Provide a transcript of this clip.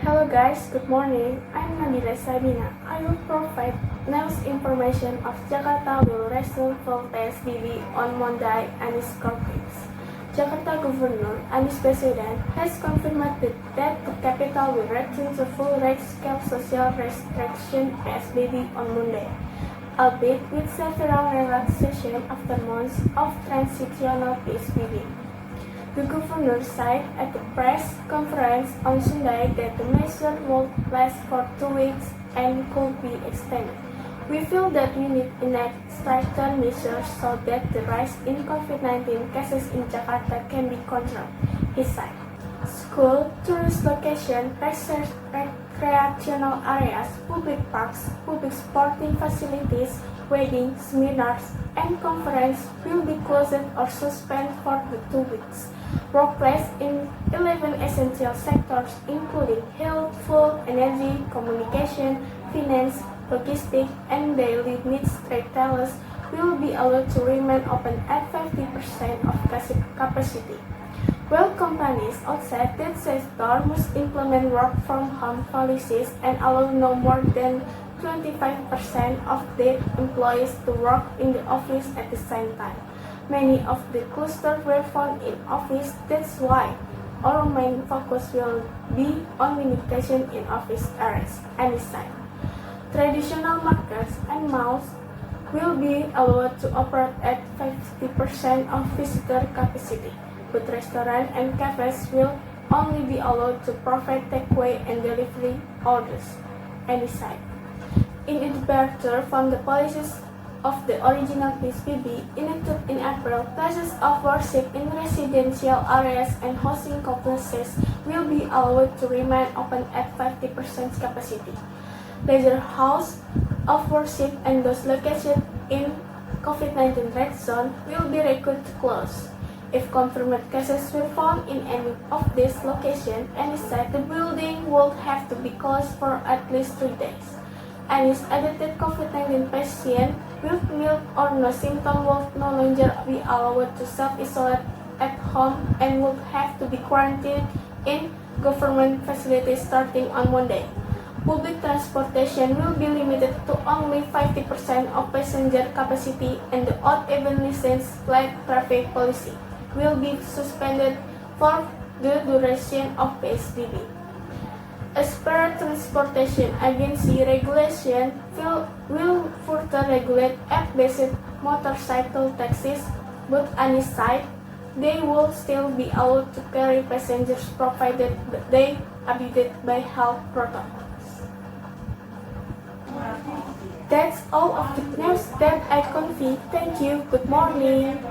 Hello guys, good morning. I'm Nabila Sabina. I will provide news information of Jakarta will resume full PSBB on Monday and its conflicts. Jakarta Governor Anies Baswedan has confirmed that the capital will return to full large-scale social restriction PSBB on Monday, albeit with several relaxations after months of transitional PSBB. The governor said at the press conference on Sunday that the measure would last for 2 weeks and could be extended. We feel that we need to enact stricter measures so that the rise in COVID-19 cases in Jakarta can be controlled, he said. School, tourist locations, recreational areas, public parks, public sporting facilities, weddings, seminars, and conferences will be closed or suspended for the 2 weeks. Workplace in 11 essential sectors including health, food, energy, communication, finance, logistics, and daily needs retailers will be allowed to remain open at 50% of capacity. While companies outside that sector must implement work-from-home policies and allow no more than 25% of their employees to work in the office at the same time. Many of the clusters were found in office, that's why our main focus will be on limitation in office areas, Anies said. Traditional markets and malls will be allowed to operate at 50% of visitor capacity, but restaurants and cafes will only be allowed to provide takeaway and delivery orders, Anies said. In a departure from the policies of the original PSBB enacted in April, places of worship in residential areas and housing complexes will be allowed to remain open at 50% capacity. Leisure houses of worship and those located in COVID-19 red zone will be required to close. If confirmed cases were found in any of these locations, Anies said the building would have to be closed for at least 3 days. Anies added that COVID-19 patients with mild or no symptoms would no longer be allowed to self-isolate at home and would have to be quarantined in government facilities starting on Monday. Public transportation will be limited to only 50% of passenger capacity and the odd even licensed light traffic policy will be suspended for the duration of PSBB. As per Transportation Agency regulation will further regulate app-based motorcycle taxis, but Anies said they will still be allowed to carry passengers provided they abide by health protocols. That's all of the news that I convey. Thank you. Good morning.